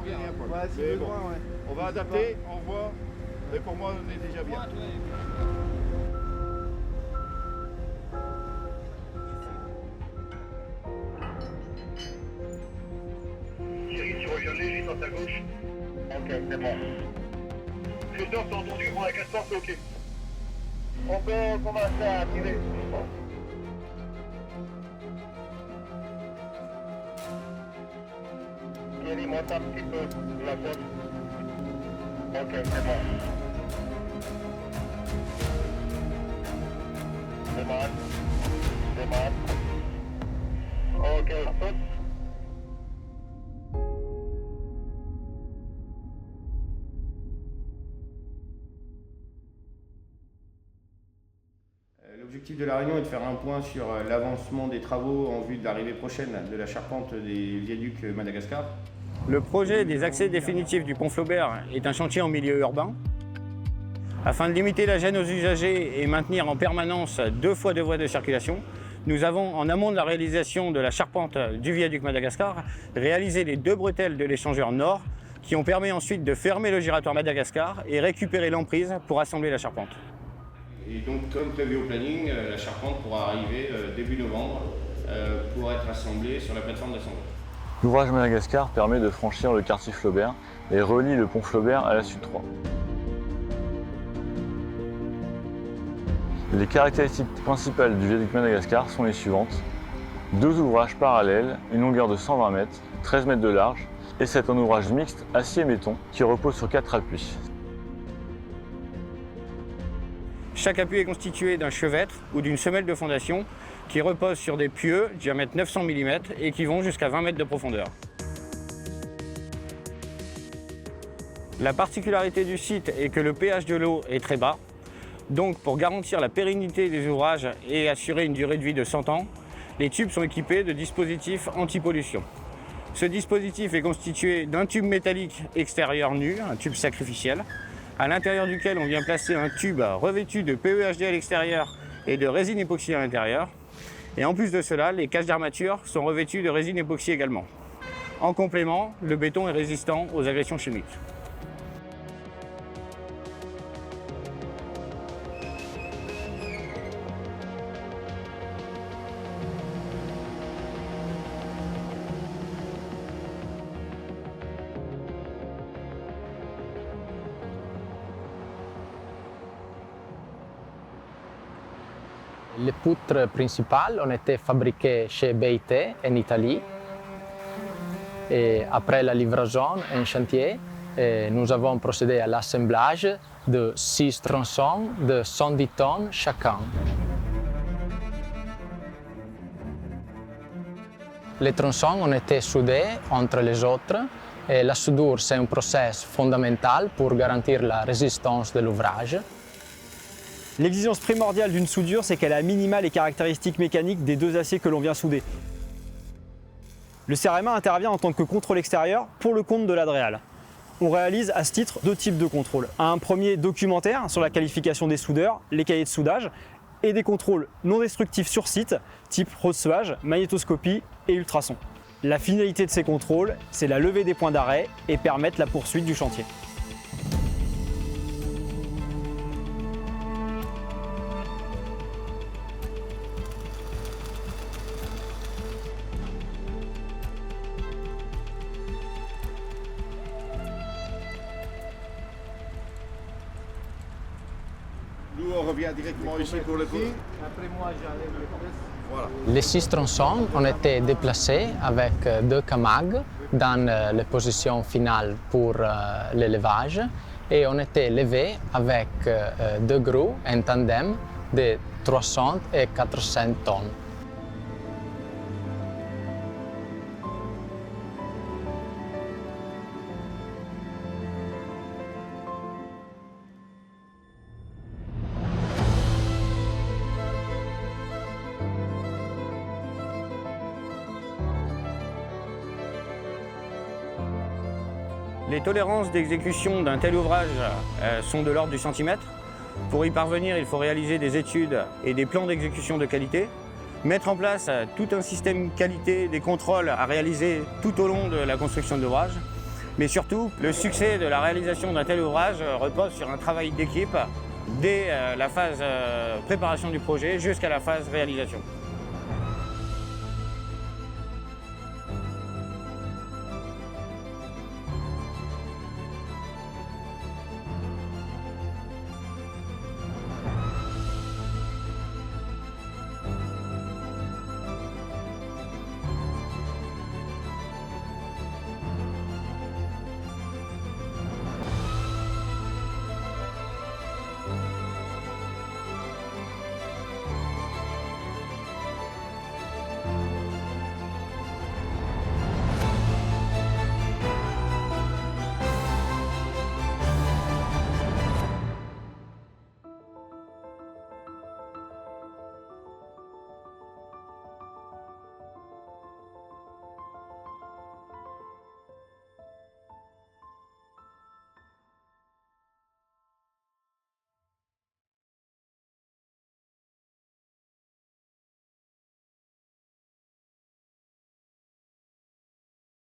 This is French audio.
bien. Ouais, si Mais besoin, bon, ouais. on va adapter, on voit. Mais pour moi, on est déjà bien. Thierry, tu reviens léger sur ta gauche. Ok, c'est bon. Christophe, t'as entendu, pour la 400, c'est ok. On peut commencer à tirer. Thierry, monte un petit peu la côte. Ok, c'est bon. Démarre. Démarre. Ok, saute. L'objectif de la réunion est de faire un point sur l'avancement des travaux en vue de l'arrivée prochaine de la charpente des viaducs Madagascar. Le projet des accès définitifs du pont Flaubert est un chantier en milieu urbain. Afin de limiter la gêne aux usagers et maintenir en permanence 2 fois 2 voies de circulation, nous avons, en amont de la réalisation de la charpente du viaduc Madagascar, réalisé les 2 bretelles de l'échangeur nord qui ont permis ensuite de fermer le giratoire Madagascar et récupérer l'emprise pour assembler la charpente. Et donc, comme prévu au planning, la charpente pourra arriver début novembre pour être assemblée sur la plateforme d'assemblage. L'ouvrage Madagascar permet de franchir le quartier Flaubert et relie le pont Flaubert à la Sud 3. Les caractéristiques principales du viaduc Madagascar sont les suivantes. 2 ouvrages parallèles, une longueur de 120 mètres, 13 mètres de large, et c'est un ouvrage mixte acier-béton qui repose sur 4 appuis. Chaque appui est constitué d'un chevêtre ou d'une semelle de fondation qui repose sur des pieux diamètre 900 mm et qui vont jusqu'à 20 mètres de profondeur. La particularité du site est que le pH de l'eau est très bas. Donc pour garantir la pérennité des ouvrages et assurer une durée de vie de 100 ans, les tubes sont équipés de dispositifs anti-pollution. Ce dispositif est constitué d'un tube métallique extérieur nu, un tube sacrificiel, à l'intérieur duquel on vient placer un tube revêtu de PEHD à l'extérieur et de résine époxy à l'intérieur. Et en plus de cela, les caches d'armature sont revêtues de résine époxy également. En complément, le béton est résistant aux agressions chimiques. Les poutres principales ont été fabriquées chez BIT en Italie. Et après la livraison en chantier, nous avons procédé à l'assemblage de 6 tronçons de 110 tonnes chacun. Les tronçons ont été soudés entre les autres. Et la soudure, c'est un process fondamental pour garantir la résistance de l'ouvrage. L'exigence primordiale d'une soudure, c'est qu'elle a à minima les caractéristiques mécaniques des 2 aciers que l'on vient souder. Le CEREMA intervient en tant que contrôle extérieur pour le compte de l'Adréal. On réalise à ce titre 2 types de contrôles. Un premier documentaire sur la qualification des soudeurs, les cahiers de soudage, et des contrôles non destructifs sur site, type recevage, magnétoscopie et ultrasons. La finalité de ces contrôles, c'est la levée des points d'arrêt et permettre la poursuite du chantier. Nous, on revient directement ici pour le pied. Après moi, j'enlève les presses. Voilà. Les 6 tronçons ont été déplacés avec 2 camags dans les positions finales pour l'élevage et ont été levés avec 2 grues en tandem de 300 et 400 tonnes. Les tolérances d'exécution d'un tel ouvrage sont de l'ordre du centimètre. Pour y parvenir, il faut réaliser des études et des plans d'exécution de qualité, mettre en place tout un système qualité, des contrôles à réaliser tout au long de la construction de l'ouvrage, Mais surtout, le succès de la réalisation d'un tel ouvrage repose sur un travail d'équipe dès la phase préparation du projet jusqu'à la phase réalisation.